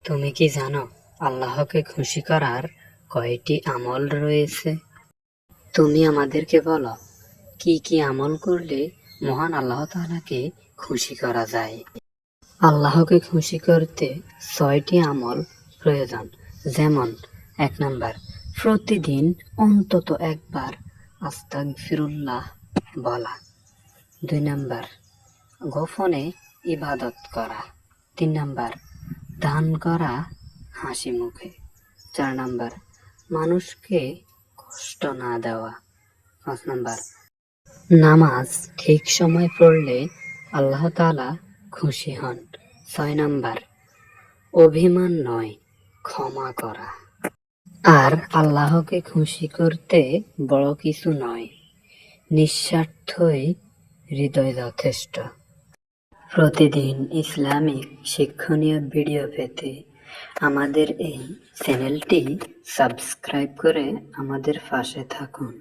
তুমি কি জানো আল্লাহকে খুশি করার কয়টি আমল রয়েছে? তুমি আমাদেরকে বলো, কি কি আমল করলে মহান আল্লাহ তাআলাকে খুশি করা যায়? আল্লাহকে খুশি করতে 6টি আমল প্রয়োজন। যেমন 1 নাম্বার, প্রতিদিন অন্তত একবার আস্তাগফিরুল্লাহ বলা। 2 নাম্বার, গোপনে ইবাদত করা। 3 নাম্বার, দান করা হাসি মুখে। 4 নাম্বার, মানুষকে কষ্ট না দেওয়া। 5 নাম্বার, নামাজ ঠিক সময় পড়লে আল্লাহ তাআলা খুশি হন। 6 নাম্বার, অভিমান নয়, ক্ষমা করা। আর আল্লাহকে খুশি করতে বড় কিছু নয়, নিঃস্বার্থই হৃদয় যথেষ্ট। প্রতিদিন ইসলামিক শিক্ষণীয় ভিডিও পেতে আমাদের এই চ্যানেলটি সাবস্ক্রাইব করে আমাদের পাশে থাকুন।